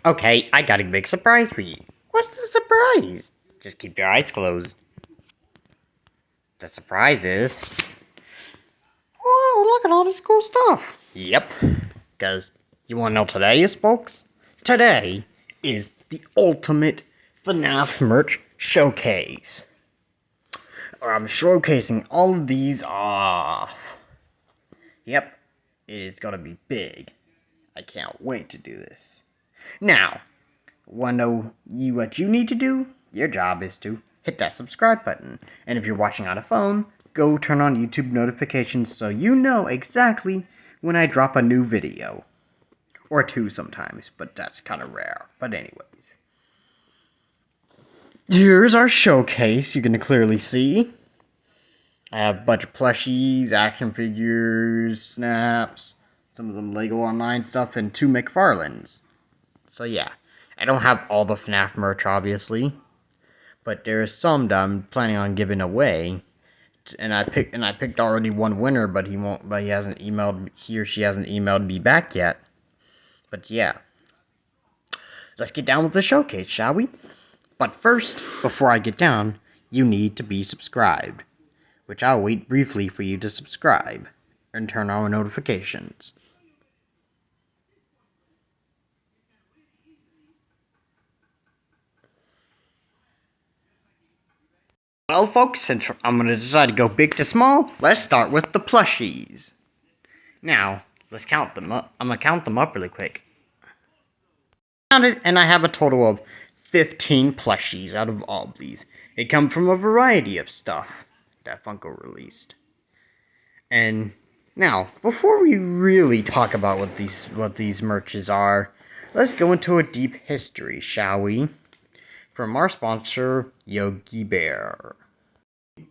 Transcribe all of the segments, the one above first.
Okay, I got a big surprise for you. What's the surprise? Just keep your eyes closed. The surprise is... Oh, look at all this cool stuff. Yep, because you want to know today is, folks? Today is the ultimate FNAF merch showcase. I'm showcasing all of these off. Yep, it is gonna be big. I can't wait to do this. Now, wanna know what you need to do? Your job is to hit that subscribe button. And if you're watching on a phone, go turn on YouTube notifications so you know exactly when I drop a new video. Or two sometimes, but that's kind of rare. But anyways. Here's our showcase, you can clearly see. I have a bunch of plushies, action figures, snaps, some of them Lego Online stuff, and 2 McFarlanes. So yeah, I don't have all the FNAF merch, obviously, but there is some that I'm planning on giving away. And I picked already one winner, but he hasn't emailed, he or she hasn't emailed me back yet. But yeah, let's get down with the showcase, shall we? But first, before I get down, you need to be subscribed, which I'll wait briefly for you to subscribe and turn on notifications. Well, folks, since I'm going to decide to go big to small, let's start with the plushies. Now, let's count them up. I'm going to count them up really quick. Counted, and I have a total of 15 plushies out of all of these. They come from a variety of stuff that Funko released. And now, before we really talk about what these merches are, let's go into a deep history, shall we? From our sponsor, Yogi Bear.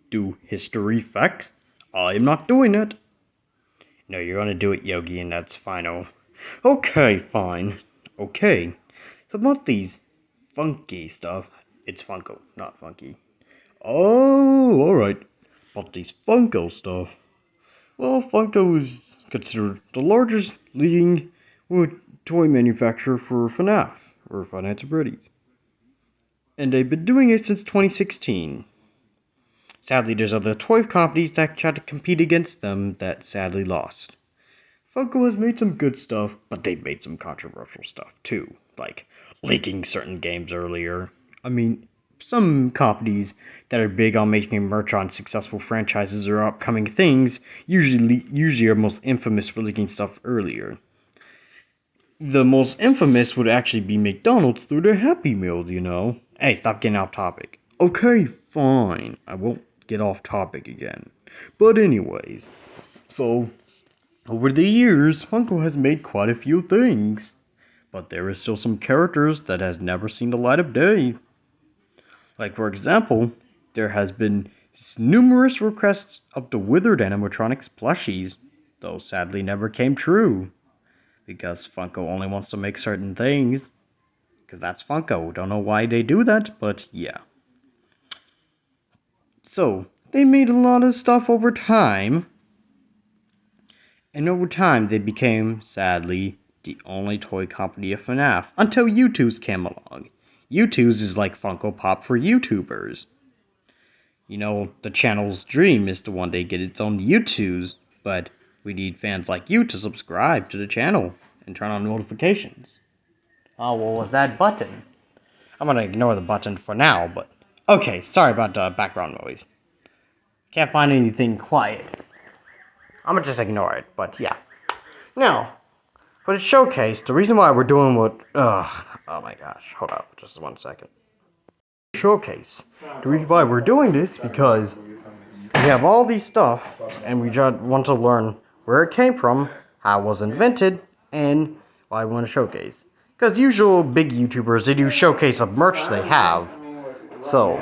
Do history facts? I am not doing it. No, you're gonna do it, Yogi, and that's final. Okay, fine. Okay. So about these funky stuff. It's Funko, not funky. Oh, alright. About these Funko stuff. Well, Funko is considered the largest leading toy manufacturer for FNAF, or Five Nights at Freddy's. And they've been doing it since 2016. Sadly, there's other toy companies that tried to compete against them that sadly lost. Funko has made some good stuff, but they've made some controversial stuff too, like leaking certain games earlier. I mean, some companies that are big on making merch on successful franchises or upcoming things usually are most infamous for leaking stuff earlier. The most infamous would actually be McDonald's through their Happy Meals, you know. Hey, stop getting off topic. Okay, fine. I won't get off topic again. But anyways, so over the years, Funko has made quite a few things. But there is still some characters that has never seen the light of day. Like, for example, there has been numerous requests of the withered animatronics plushies, though sadly never came true. Because Funko only wants to make certain things. Because that's Funko. Don't know why they do that, but yeah. So, they made a lot of stuff over time. And over time, they became, sadly, the only toy company of FNAF. Until YouTube's came along. YouTube's is like Funko Pop for YouTubers. You know, the channel's dream is to one day get its own YouTubes, but we need fans like you to subscribe to the channel and turn on notifications. Oh, what was that button? I'm gonna ignore the button for now, but... Okay, sorry about the background noise. Can't find anything quiet. I'm gonna just ignore it, but yeah. Now, for the showcase, the reason why we're doing what... oh my gosh, hold up, just 1 second. Showcase. The reason why we're doing this because we have all these stuff, and we just want to learn where it came from, how it was invented, and why we want to showcase. Because usual big YouTubers, they do showcase of merch they have. So,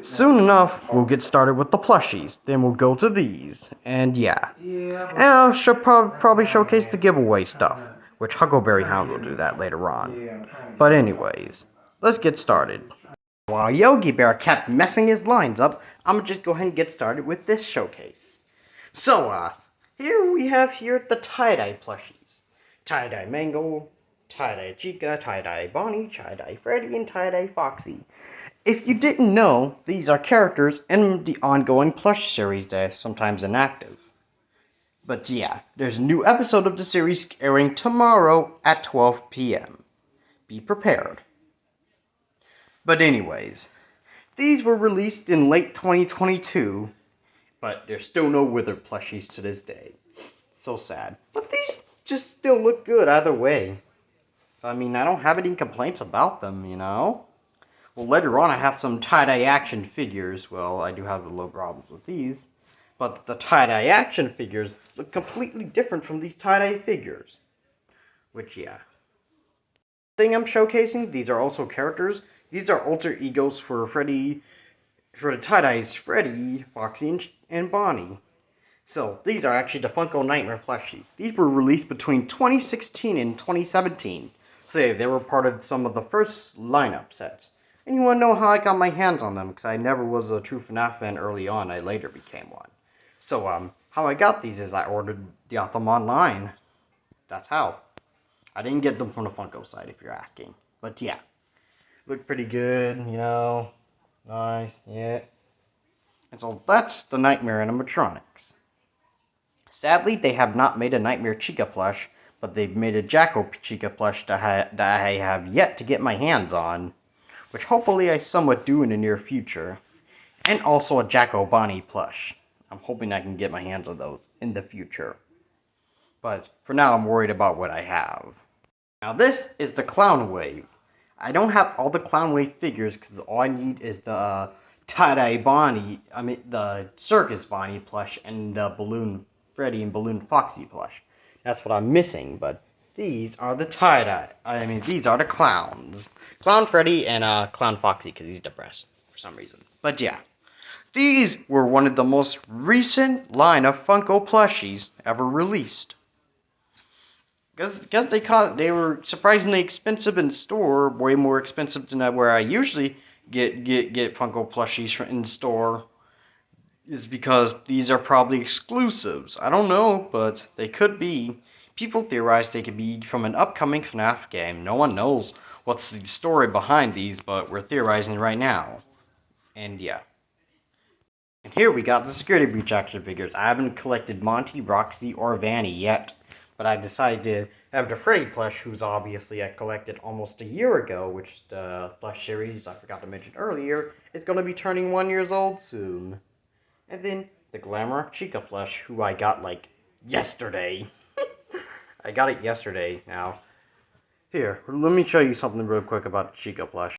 soon enough, we'll get started with the plushies. Then we'll go to these. And yeah. And I'll probably showcase the giveaway stuff. Which Huckleberry Hound will do that later on. But anyways, let's get started. While Yogi Bear kept messing his lines up, I'm gonna just go ahead and get started with this showcase. So, here we have the tie-dye plushies. Tie-dye Mango, Tie-Dye Chica, Tie-Dye Bonnie, Tie-Dye Freddy, and Tie-Dye Foxy. If you didn't know, these are characters in the ongoing plush series that is sometimes inactive. But yeah, there's a new episode of the series airing tomorrow at 12 p.m. Be prepared. But anyways, these were released in late 2022, but there's still no Wither plushies to this day. So sad. But these just still look good either way. So I mean, I don't have any complaints about them, you know? Well, later on I have some tie-dye action figures. Well, I do have a little problems with these. But the tie-dye action figures look completely different from these tie-dye figures. Which, yeah. Thing I'm showcasing, these are also characters. These are alter egos for Freddy, for the tie-dyes Freddy, Foxy, and Bonnie. So, these are actually the Funko Nightmare plushies. These were released between 2016 and 2017. So yeah, they were part of some of the first lineup sets. And you want to know how I got my hands on them, because I never was a true FNAF fan early on. I later became one. So, how I got these is I got them online. That's how. I didn't get them from the Funko site, if you're asking. But yeah. Look pretty good, you know. Nice, yeah. And so that's the Nightmare animatronics. Sadly, they have not made a Nightmare Chica plush, but they've made a Jacko Chica plush that I have yet to get my hands on, which hopefully I somewhat do in the near future, and also a Jacko Bonnie plush. I'm hoping I can get my hands on those in the future. But for now, I'm worried about what I have. Now this is the Clown Wave. I don't have all the Clown Wave figures because all I need is the tie-dye Bonnie, the Circus Bonnie plush and the Balloon Freddy and Balloon Foxy plush. That's what I'm missing, but these are the tie-dye. These are the clowns. Clown Freddy and Clown Foxy because he's depressed for some reason. But yeah, these were one of the most recent line of Funko plushies ever released. Because they were surprisingly expensive in store, way more expensive than where I usually get Funko plushies in store, is because these are probably exclusives. I don't know, but they could be. People theorize they could be from an upcoming FNAF game. No one knows what's the story behind these, but we're theorizing right now. And yeah. And here we got the Security Breach action figures. I haven't collected Monty, Roxy, or Vanny yet. But I decided to have the Freddy plush, who's obviously I collected almost a year ago, which the plush series I forgot to mention earlier is going to be turning 1 year old soon. And then the Glamour Chica plush, who I got like yesterday. I got it yesterday now. Here, let me show you something real quick about the Chica plush.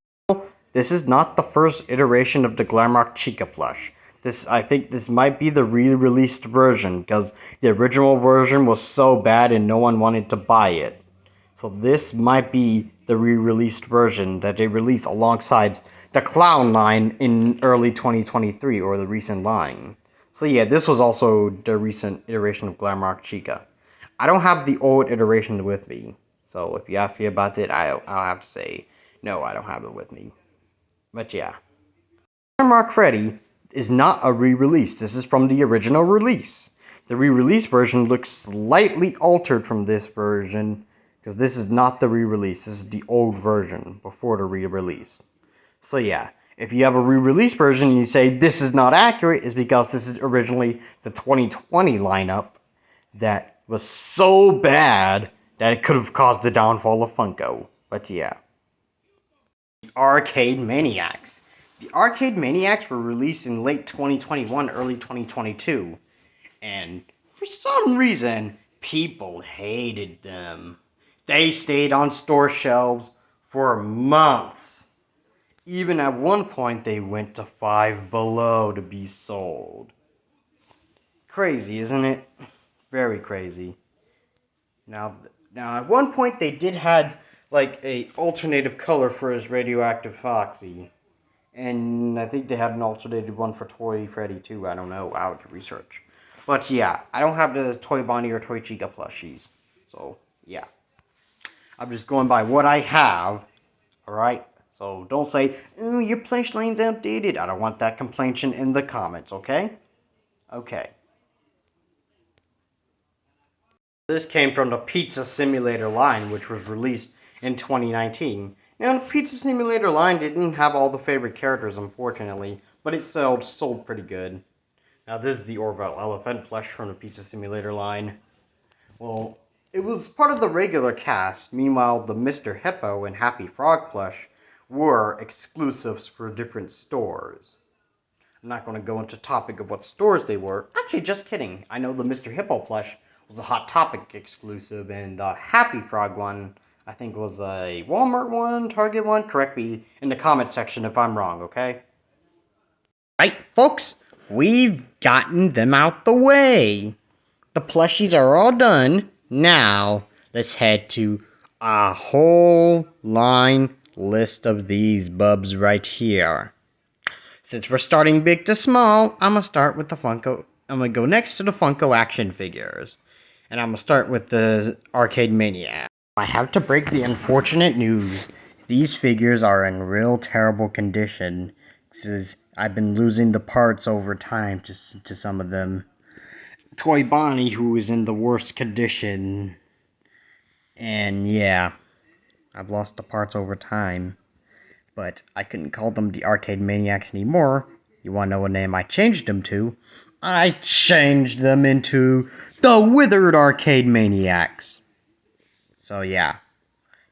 This is not the first iteration of the Glamour Chica plush. I think this might be the re-released version, because the original version was so bad and no one wanted to buy it. So this might be the re-released version that they released alongside the Clown line in early 2023, or the recent line. So yeah, this was also the recent iteration of Glamrock Chica. I don't have the old iteration with me, so if you ask me about it, I'll have to say, no, I don't have it with me. But yeah. Glamrock Freddy is not a re-release. This is from the original release. The re-release version looks slightly altered from this version, because this is not the re-release. This is the old version before the re-release. So yeah, if you have a re-release version and you say this is not accurate, it's because this is originally the 2020 lineup that was so bad that it could have caused the downfall of Funko. But yeah. Arcade Maniacs. The Arcade Maniacs were released in late 2021, early 2022, and for some reason, people hated them. They stayed on store shelves for months. Even at one point, they went to Five Below to be sold. Crazy, isn't it? Very crazy. Now at one point, they did had like a alternative color for his radioactive Foxy. And I think they had an alternated one for Toy Freddy too. I don't know. I would research. But yeah, I don't have the Toy Bonnie or Toy Chica plushies. So yeah, I'm just going by what I have. Alright? So don't say, "Ooh, your plush line's outdated." I don't want that complaint in the comments, okay? Okay. This came from the Pizza Simulator line, which was released in 2019. Now, the Pizza Simulator line didn't have all the favorite characters, unfortunately, but it sold pretty good. Now, this is the Orville Elephant plush from the Pizza Simulator line. Well, it was part of the regular cast. Meanwhile, the Mr. Hippo and Happy Frog plush were exclusives for different stores. I'm not going to go into topic of what stores they were. Actually, just kidding. I know the Mr. Hippo plush was a Hot Topic exclusive, and the Happy Frog one, I think, was a Walmart one, Target one. Correct me in the comment section if I'm wrong, okay? Right, folks, we've gotten them out the way. The plushies are all done. Now, let's head to a whole line list of these bubs right here. Since we're starting big to small, I'm going to start with the Funko. I'm going to go next to the Funko action figures. And I'm going to start with the Arcade Maniac. I have to break the unfortunate news. These figures are in real terrible condition. I've been losing the parts over time to some of them. Toy Bonnie, who is in the worst condition. And yeah, I've lost the parts over time. But I couldn't call them the Arcade Maniacs anymore. You want to know what name I changed them to? I changed them into the Withered Arcade Maniacs. So yeah,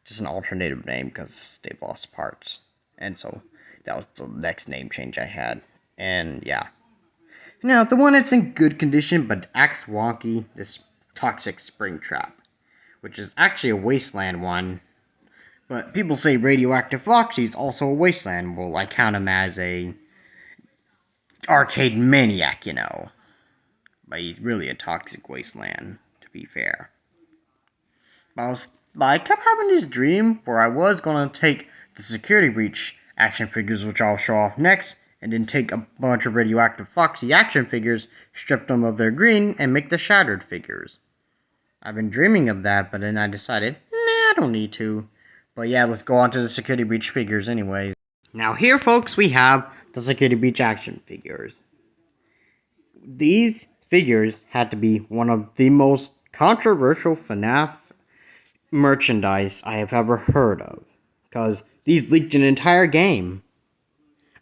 just an alternative name because they've lost parts. And so that was the next name change I had. And yeah. Now, the one that's in good condition but acts wonky, this Toxic Springtrap, which is actually a Wasteland one. But people say Radioactive Foxy's also a Wasteland. Well, I count him as a Arcade Maniac, you know. But he's really a Toxic Wasteland, to be fair. But I kept having this dream where I was going to take the Security Breach action figures, which I'll show off next, and then take a bunch of Radioactive Foxy action figures, strip them of their green, and make the Shattered figures. I've been dreaming of that, but then I decided, nah, I don't need to. But yeah, let's go on to the Security Breach figures anyways. Now here, folks, we have the Security Breach action figures. These figures had to be one of the most controversial FNAF merchandise I have ever heard of. Because these leaked an entire game.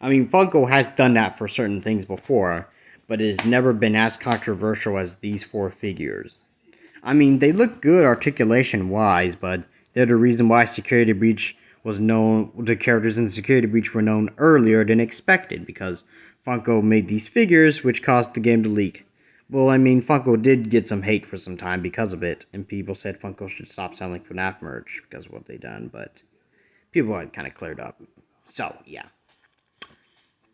I mean, Funko has done that for certain things before, but it has never been as controversial as these four figures. I mean, they look good articulation-wise, but they're the reason why Security Breach was known, the characters in Security Breach were known earlier than expected, because Funko made these figures, which caused the game to leak. Well, I mean, Funko did get some hate for some time because of it, and people said Funko should stop selling FNAF merch because of what they done, but people had kind of cleared up. So, yeah.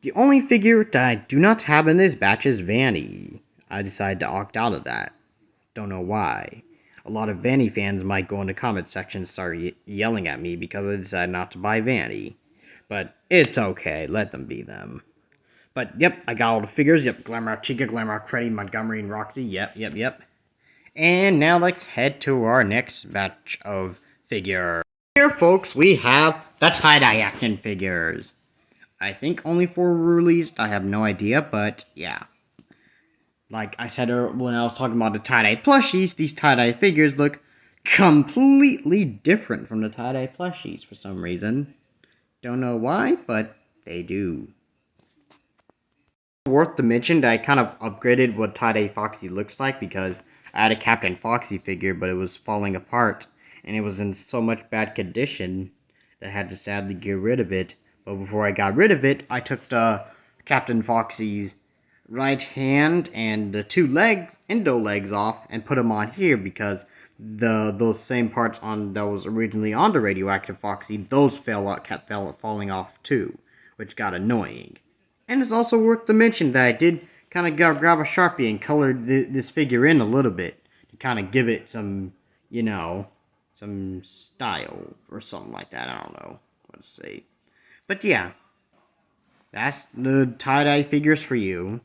The only figure that I do not have in this batch is Vanny. I decided to opt out of that. Don't know why. A lot of Vanny fans might go in the comment section and start yelling at me because I decided not to buy Vanny. But it's okay, let them be them. But yep, I got all the figures. Yep, Glamrock Chica, Glamrock Freddy, Montgomery, and Roxy. Yep. And now let's head to our next batch of figures. Here, folks, we have the tie-dye action figures. I think only 4 were released. I have no idea, but yeah. Like I said when I was talking about the tie-dye plushies, these tie-dye figures look completely different from the tie-dye plushies for some reason. Don't know why, but they do. Worth to mention that I kind of upgraded what tie-dye Foxy looks like because I had a Captain Foxy figure, but it was falling apart, and it was in so much bad condition that I had to sadly get rid of it. But before I got rid of it, I took the Captain Foxy's right hand and the 2 legs, endo legs off, and put them on here because those same parts on that was originally on the Radioactive Foxy, those kept falling off too, which got annoying. And it's also worth to mention that I did kind of grab a Sharpie and color this figure in a little bit to kind of give it some, you know, some style or something like that. I don't know what to say. But yeah, that's the tie-dye figures for you.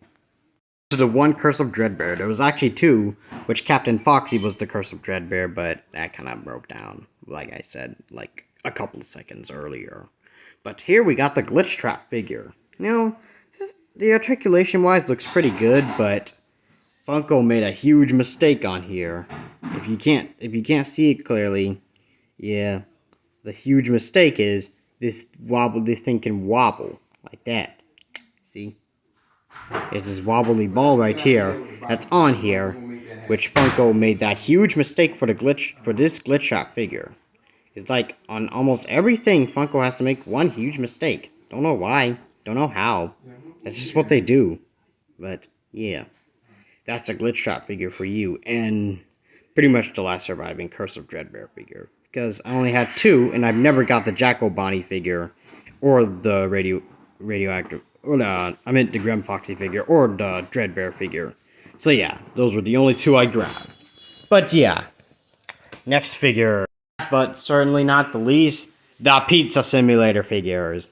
This is the one Curse of Dreadbear. There was actually 2, which Captain Foxy was the Curse of Dreadbear, but that kind of broke down, like I said, like a couple of seconds earlier. But here we got the Glitch Trap figure. You know, the articulation-wise looks pretty good, but Funko made a huge mistake on here. If you can't see it clearly, yeah, the huge mistake is this thing can wobble like that. See? It's this wobbly ball right here that's on here, which Funko made that huge mistake for this glitch shop figure. It's like on almost everything Funko has to make one huge mistake. Don't know why, don't know how. That's just what they do. But yeah, that's a glitch shop figure for you, and pretty much the last surviving Curse of Dreadbear figure. Because I only had two, and I've never got the Jackal Bonnie figure, or the radioactive, or I meant the Grim Foxy figure, or the Dreadbear figure. So yeah, those were the only two I grabbed. But yeah, next figure, but certainly not the least, the Pizza Simulator figures.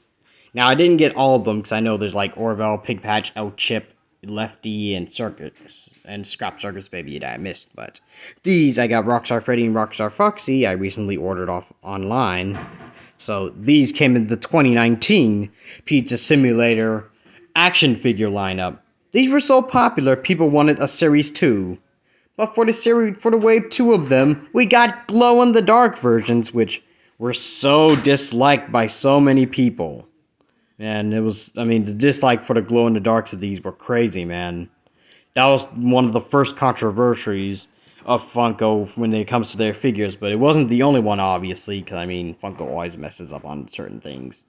Now I didn't get all of them because I know there's like Orville, Pig Patch, El Chip, Lefty, and Circus, and Scrap Circus Baby that I missed. But these I got Rockstar Freddy and Rockstar Foxy. I recently ordered off online. So these came in the 2019 Pizza Simulator action figure lineup. These were so popular, people wanted a Series 2. But for the wave 2 of them, we got glow-in-the-dark versions, which were so disliked by so many people. And the dislike for the glow-in-the-darks of these were crazy, man. That was one of the first controversies of Funko when it comes to their figures, but it wasn't the only one, obviously, because, Funko always messes up on certain things.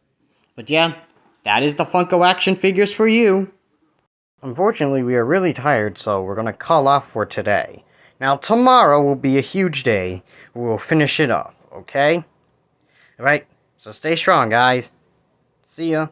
But yeah, that is the Funko action figures for you. Unfortunately, we are really tired, so we're going to call off for today. Now, tomorrow will be a huge day. We'll finish it off, okay? Alright, so stay strong, guys. See ya.